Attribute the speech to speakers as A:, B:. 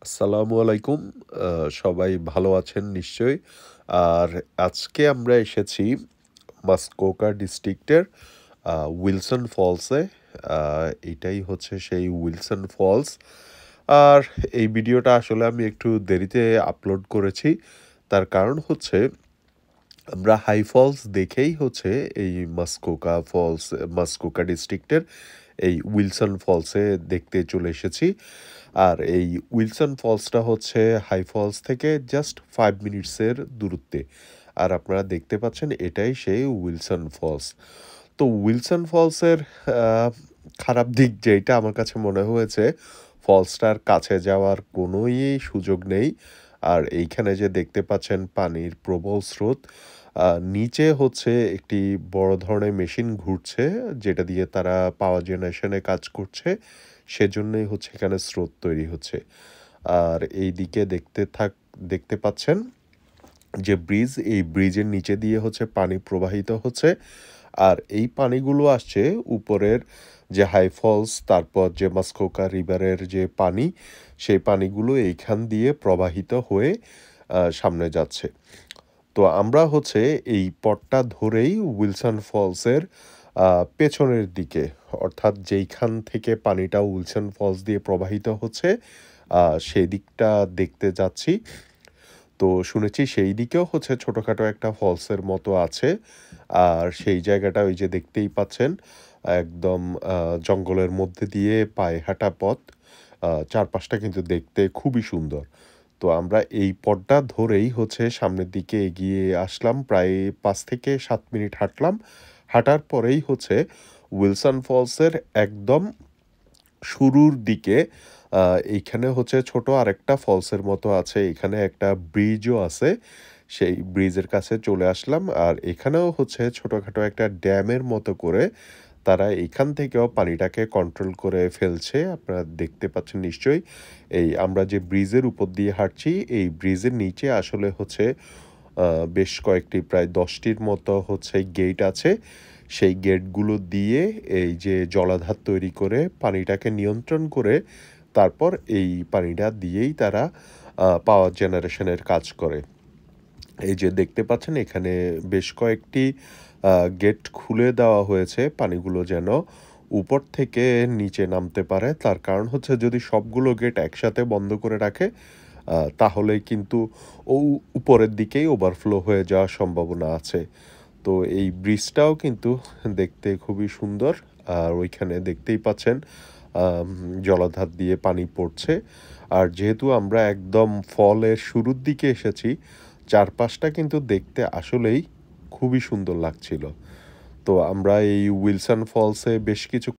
A: আসসালামু আলাইকুম। আ সবাই ভালো আছেন নিশ্চয়ই। আর আজকে আমরা এসেছি মাসকোকা ডিস্ট্রিক্টের উইলসন ফলসে। আ এটাই হচ্ছে সেই উইলসন ফলস। আর এই ভিডিওটা আসলে আমি একটু দেরিতে আপলোড করেছি। তার কারণ হচ্ছে আমরা হাই ফলস দেখেই হচ্ছে এই মাসকোকা ডিস্ট্রিক্টের এই উইলসন ফলসে দেখতে চলে এসেছি। আর এই উইলসন ফলসটা হচ্ছে হাই ফলস থেকে জাস্ট 5 মিনিটসের দূরত্বে। আর আপনারা দেখতে পাচ্ছেন এটাই সেই উইলসন ফলস। তো উইলসন ফলসের খারাপ দিক যেইটা আমার কাছে মনে হয়েছে, ফলসটার কাছে যাওয়ার কোনোই সুযোগ নেই। আর এইখানে যে দেখতে পাচ্ছেন পানির প্রবল স্রোত, নিচে হচ্ছে একটি বড় ধরনের মেশিন ঘুরছে, যেটা দিয়ে তারা পাওয়ার জেনারেশনে কাজ করছে। সেজন্যই হচ্ছে এখানে স্রোত তৈরি হচ্ছে। আর এইদিকে দেখতে পাচ্ছেন যে ব্রিজ, এই ব্রিজের নিচে দিয়ে হচ্ছে পানি প্রবাহিত হচ্ছে। আর এই পানিগুলো আসছে উপরের যে হাই ফলস, তারপর যে মাসকোকা রিভারের যে পানি, সেই পানিগুলো এইখান দিয়ে প্রবাহিত হয়ে সামনে যাচ্ছে। তো আমরা হচ্ছে এই পথটা ধরেই উইলসন ফলসের পেছনের দিকে, অর্থাৎ যেইখান থেকে পানিটা উইলসন ফলস দিয়ে প্রবাহিত হচ্ছে, সেই দিকটা দেখতে যাচ্ছি। তো শুনেছি সেই দিকেও হচ্ছে ছোটোখাটো একটা ফলসের মতো আছে। আর সেই জায়গাটা ওই যে দেখতেই পাচ্ছেন, একদম জঙ্গলের মধ্যে দিয়ে পায়ে হাঁটা পথ। চারপাশটা কিন্তু দেখতে খুবই সুন্দর। তো আমরা এই পথটা ধরেই হচ্ছে সামনের দিকে এগিয়ে আসলাম। প্রায় ৫ থেকে ৭ মিনিট হাঁটলাম। হাঁটার পরেই হচ্ছে উইলসন ফলসের একদম শুরুর দিকে এইখানে হচ্ছে ছোট আরেকটা ফলসের মতো আছে। এখানে একটা ব্রিজও আছে। সেই ব্রিজের কাছে চলে আসলাম। আর এখানেও হচ্ছে ছোটখাটো একটা ড্যামের মতো করে তারা এখান থেকেও পানিটাকে কন্ট্রোল করে ফেলছে। আপনারা দেখতে পাচ্ছেন নিশ্চয়ই। এই আমরা যে ব্রিজের উপর দিয়ে হাঁটছি, এই ব্রিজের নিচে আসলে হচ্ছে বেশ কয়েকটি, প্রায় ১০টির মতো হচ্ছে গেট আছে। সেই গেটগুলো দিয়ে এই যে জলাধার তৈরি করে পানিটাকে নিয়ন্ত্রণ করে, তারপর এই পানিটা দিয়েই তারা পাওয়ার জেনারেশনের কাজ করে। এই যে দেখতে পাচ্ছেন এখানে বেশ কয়েকটি গেট খুলে দেওয়া হয়েছে, পানিগুলো যেন উপর থেকে নিচে নামতে পারে। তার কারণ হচ্ছে যদি সবগুলো গেট একসাথে বন্ধ করে রাখে, তাহলে কিন্তু উপরের দিকেই ওভারফ্লো হয়ে যাওয়ার সম্ভাবনা আছে। তো এই ব্রিজটাও কিন্তু দেখতে খুবই সুন্দর। আর ওইখানে দেখতেই পাচ্ছেন আম জলাধার দিয়ে পানি পড়ছে। আর যেহেতু আমরা একদম ফলের শুরুর দিকে এসেছি, চারপাশটা কিন্তু দেখতে আসলেই খুবই সুন্দর লাগছিল। তো আমরা এই উইলসন ফলসে বেশ কিছু